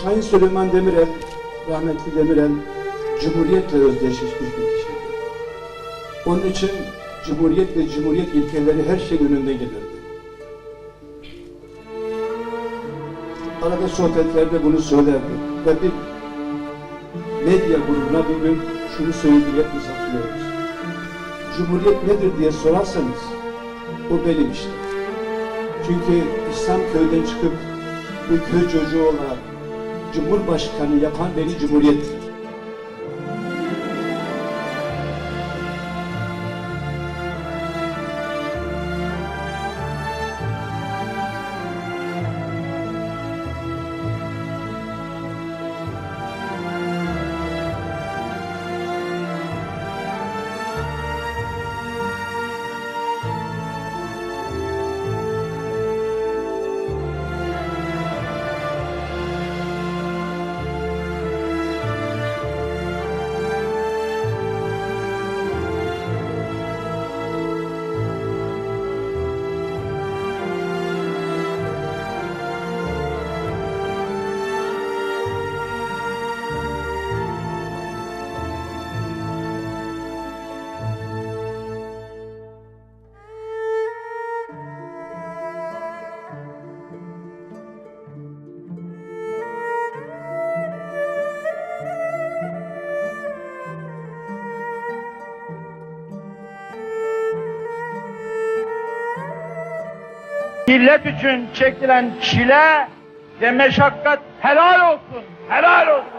Sayın Süleyman Demirel, rahmetli Demirel, Cumhuriyetle özdeşleşmiş bir kişiydi. Onun için Cumhuriyet ve Cumhuriyet ilkeleri her şeyin önünde gelirdi. Arada sohbetlerde bunu söylerdi. Ve bir medya grubuna bir gün şunu söyleyip biz hatırlıyoruz. Cumhuriyet nedir diye sorarsanız o benim işte. Çünkü İslam köyden çıkıp bir köy çocuğu olarak Cumhurbaşkanı yapan beni Cumhuriyet'tir. Millet için çekilen çile ve meşakkat helal olsun, helal olsun.